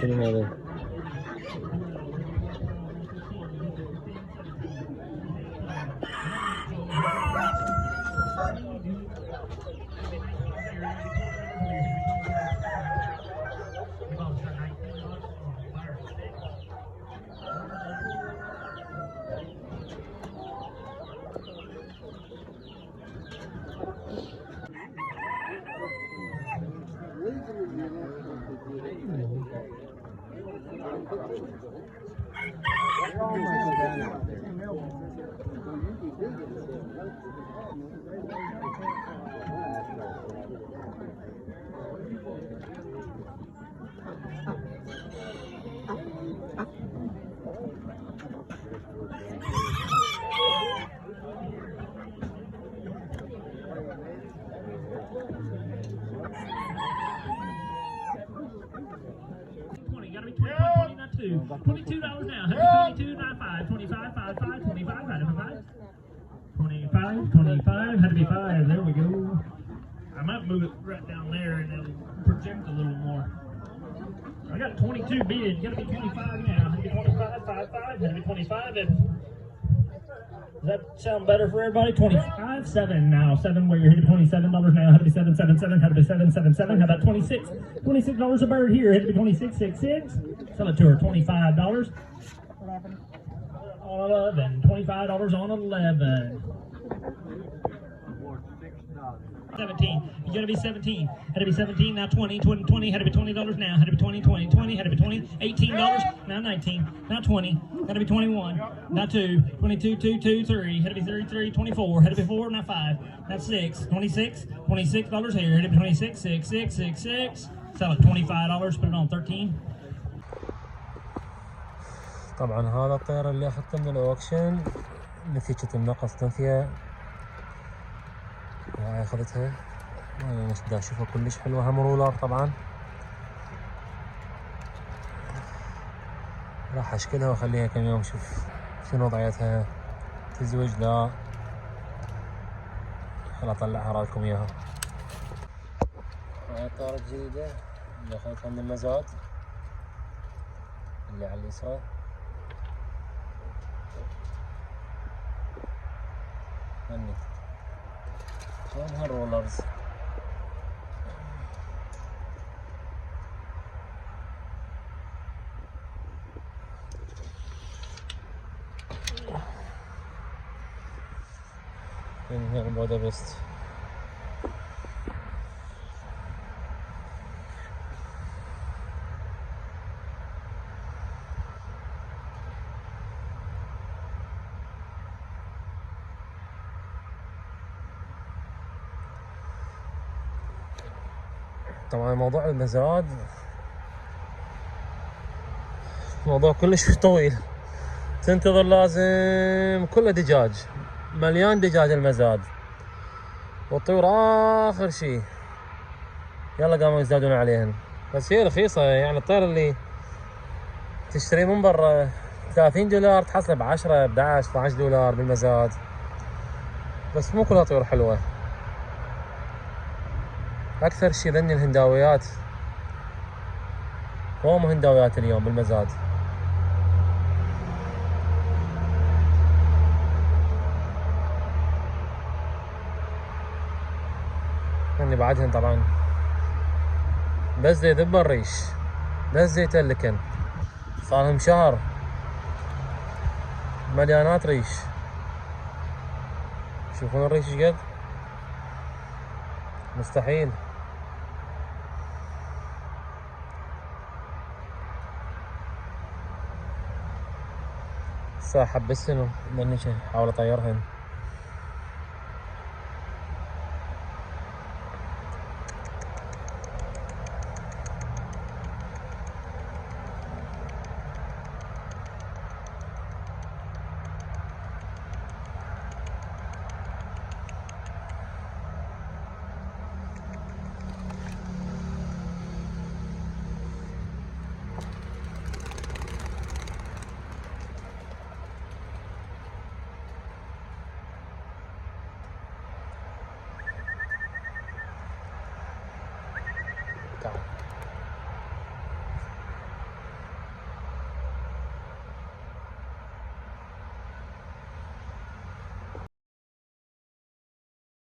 شنو هذا؟ $22 now. $22.95. 25, 55, 25, 95. 25, 25. Had to be 5. There we go. I might move it right down there and it'll project a little more. I got 22 bid. Got to be 25 now. Had to be 25, 55. Had to be 25. Does that sound better for everybody? 25, 7 now. 7 where you're hitting $27 now. Had to be 7, 7, 7. Had to be 7, 7, 7. How about 26? $26 a bird here. Had to be 26, 6, 6. Sell it to her. $25. 11. On 11. $25 on 11. 17. You gotta be 17. Had to be 17. Now 20. 20. 20. Had to be $20 now. Had to be 20. 20. 20. Had to be 20. $18. Now 19. Now 20. Had to be 21. Now 2. 22. 2. 2. 3. Had to be 33. 24. Had to be 4. Now 5. Now 6. 26. $26 here. Had to be 26. 6. 6. 6. 6. Sell it $25. Put it on 13. طبعا هذا الطير اللي اخذته من الاوكشن، نتيجة النقص تنثية هاي اخذتها. انا مش بدي اشوفها كلش حلوة. هم رولر طبعا. راح اشكلها واخليها كم يوم اشوف شنو وضعيتها، تزوج لا. خل اطلعها اراكم اياها. هاي الطيارة الجديدة اللي اخذتها من مزاد اللي على اليسار. هني شلون هالرولرز. هنا البودا بيست. طبعا موضوع المزاد موضوع كلش طويل. تنتظر لازم كله دجاج، مليان دجاج المزاد، والطيور اخر شي يلا قاموا يزدادون عليهن. بس هي رخيصة يعني. الطير اللي تشتري من برا $30 تحصله ب10 11 $12 بالمزاد. بس مو كلها طيور حلوة. اكثر شي ذني الهنداويات، قوم هنداويات اليوم بالمزاد. هني بعدهن طبعا بس زي ذب الريش، بس زي تلكن، صارهم شهر مليانات ريش. شوفون الريش ايش قد، مستحيل. الساعة حبسهن لاني احاول اطيرهن. تعال